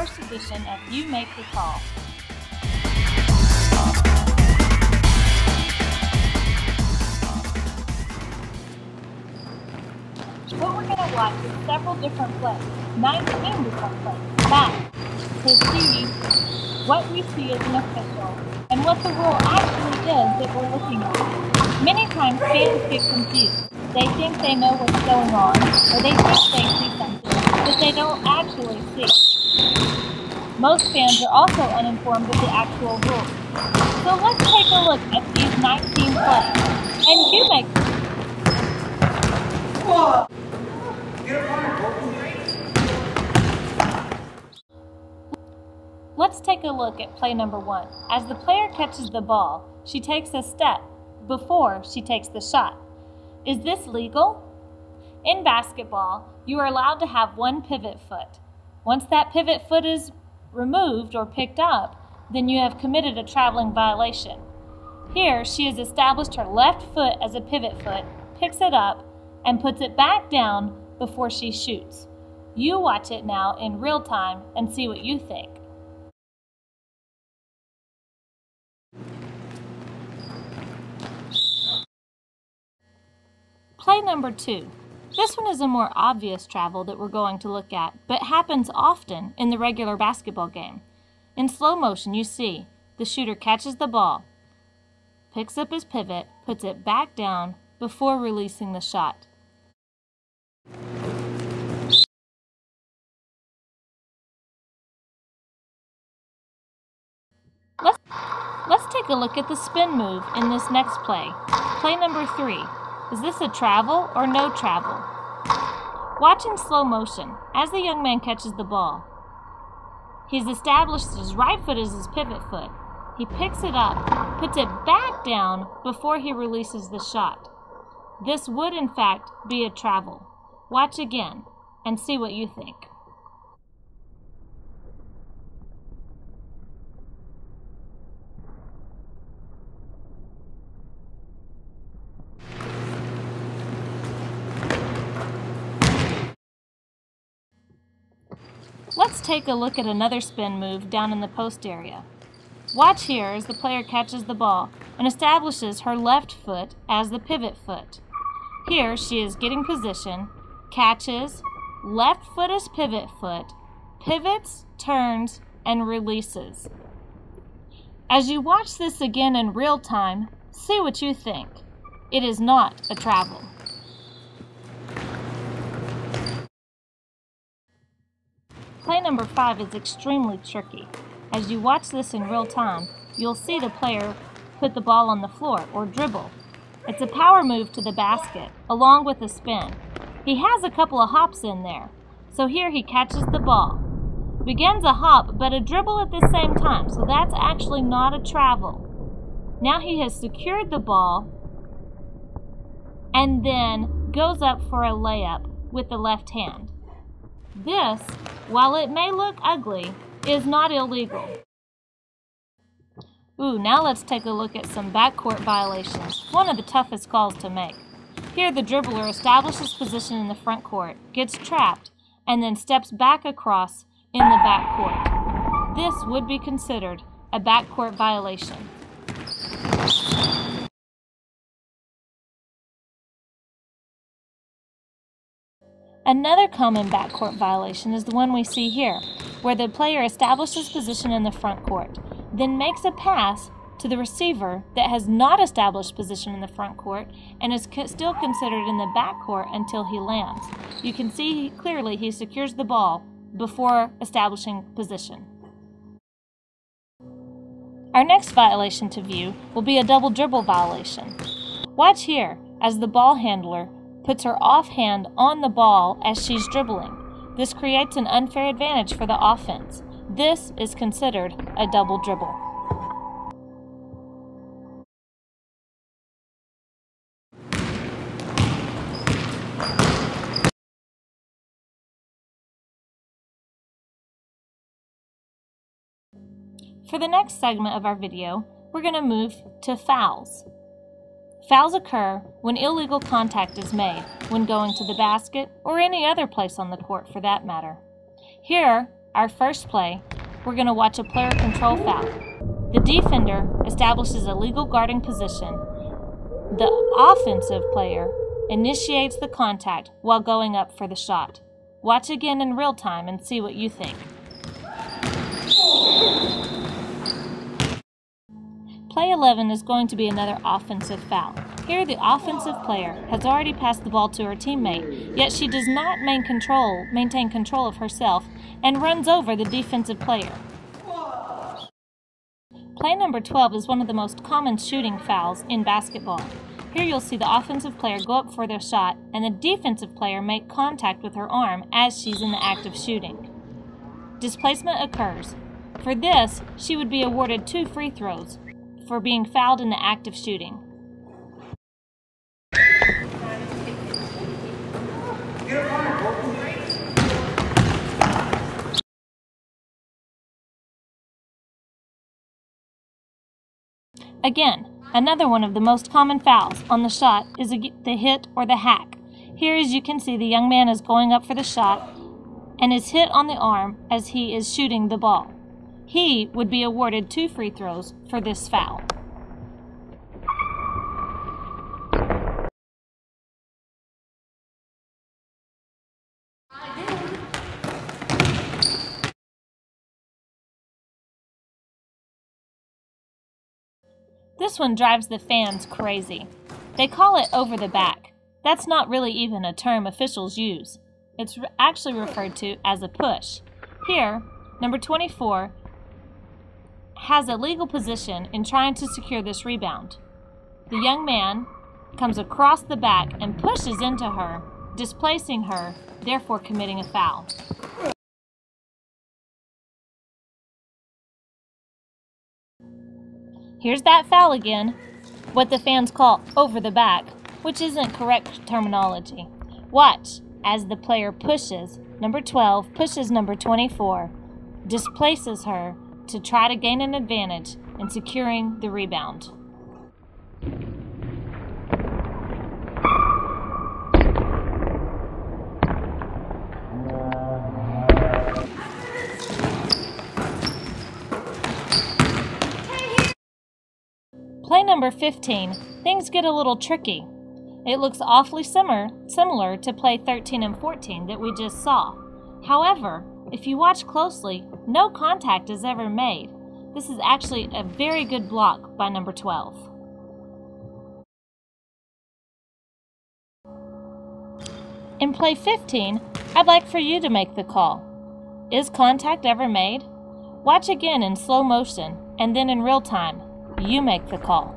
first edition of You Make the Call. What we're going to watch is several different plays, 19 different plays, back to see what we see as an official and what the rule actually is that we're looking at. Many times fans get confused. They think they know what's going on, or they think they see something that they don't actually see. Most fans are also uninformed of the actual rules. So let's take a look at these 19 plays, and you make them. Let's take a look at play number 1. As the player catches the ball, she takes a step before she takes the shot. Is this legal? In basketball, you are allowed to have one pivot foot. Once that pivot foot is removed or picked up, then you have committed a traveling violation. Here, she has established her left foot as a pivot foot, picks it up, and puts it back down before she shoots. You watch it now in real time and see what you think. Play number 2. This one is a more obvious travel that we're going to look at, but happens often in the regular basketball game. In slow motion, you see the shooter catches the ball, picks up his pivot, puts it back down before releasing the shot. Let's take a look at the spin move in this next play. Play number 3. Is this a travel or no travel? Watch in slow motion as the young man catches the ball. He's established his right foot as his pivot foot. He picks it up, puts it back down before he releases the shot. This would in fact be a travel. Watch again and see what you think. Let's take a look at another spin move down in the post area. Watch here as the player catches the ball and establishes her left foot as the pivot foot. Here she is getting position, catches, left foot as pivot foot, pivots, turns, and releases. As you watch this again in real time, see what you think. It is not a travel. Play number 5 is extremely tricky. As you watch this in real time, you'll see the player put the ball on the floor or dribble. It's a power move to the basket, along with a spin. He has a couple of hops in there. So here he catches the ball. Begins a hop, but a dribble at the same time, so that's actually not a travel. Now he has secured the ball, and then goes up for a layup with the left hand. This, while it may look ugly, is not illegal. Now let's take a look at some backcourt violations, one of the toughest calls to make. Here the dribbler establishes position in the front court, gets trapped, and then steps back across in the backcourt. This would be considered a backcourt violation. Another common backcourt violation is the one we see here, where the player establishes position in the front court, then makes a pass to the receiver that has not established position in the front court and is still considered in the backcourt until he lands. You can see clearly he secures the ball before establishing position. Our next violation to view will be a double dribble violation. Watch here as the ball handler puts her offhand on the ball as she's dribbling. This creates an unfair advantage for the offense. This is considered a double dribble. For the next segment of our video, we're going to move to fouls. Fouls occur when illegal contact is made when going to the basket or any other place on the court for that matter. Here, our first play, we're going to watch a player control foul. The defender establishes a legal guarding position. The offensive player initiates the contact while going up for the shot. Watch again in real time and see what you think. Play 11 is going to be another offensive foul. Here the offensive player has already passed the ball to her teammate, yet she does not maintain control of herself and runs over the defensive player. Play number 12 is one of the most common shooting fouls in basketball. Here you'll see the offensive player go up for their shot and the defensive player make contact with her arm as she's in the act of shooting. Displacement occurs. For this, she would be awarded 2 free throws for being fouled in the act of shooting. Again, another one of the most common fouls on the shot is the hit or the hack. Here, as you can see, the young man is going up for the shot and is hit on the arm as he is shooting the ball. He would be awarded 2 free throws for this foul. This one drives the fans crazy. They call it over the back. That's not really even a term officials use. It's actually referred to as a push. Here, number 24 has a legal position in trying to secure this rebound. The young man comes across the back and pushes into her, displacing her, therefore committing a foul. Here's that foul again, what the fans call over the back, which isn't correct terminology. Watch as the player pushes, number 12 pushes number 24, displaces her to try to gain an advantage in securing the rebound. Play number 15, things get a little tricky. It looks awfully similar to play 13 and 14 that we just saw. However, if you watch closely, no contact is ever made. This is actually a very good block by number 12. In play 15, I'd like for you to make the call. Is contact ever made? Watch again in slow motion, and then in real time. You make the call.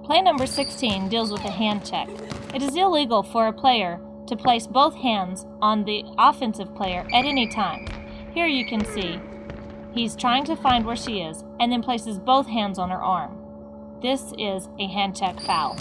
Play number 16 deals with a hand check. It is illegal for a player to place both hands on the offensive player at any time. Here you can see he's trying to find where she is and then places both hands on her arm. This is a hand check foul.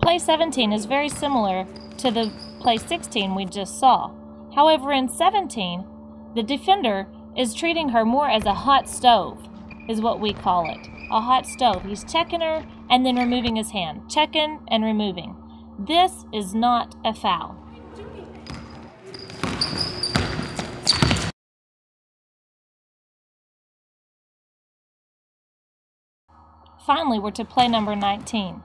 Play 17 is very similar to the play 16 we just saw. However, in 17, the defender is treating her more as a hot stove, is what we call it. A hot stove. He's checking her and then removing his hand. Checking and removing. This is not a foul. Finally, we're to play number 19.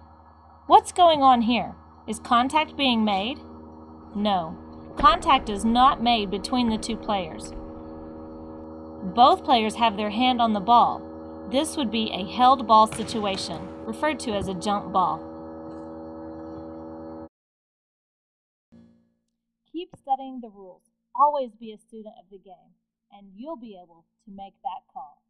What's going on here? Is contact being made? No. Contact is not made between the two players. Both players have their hand on the ball. This would be a held ball situation, referred to as a jump ball. Keep studying the rules. Always be a student of the game, and you'll be able to make that call.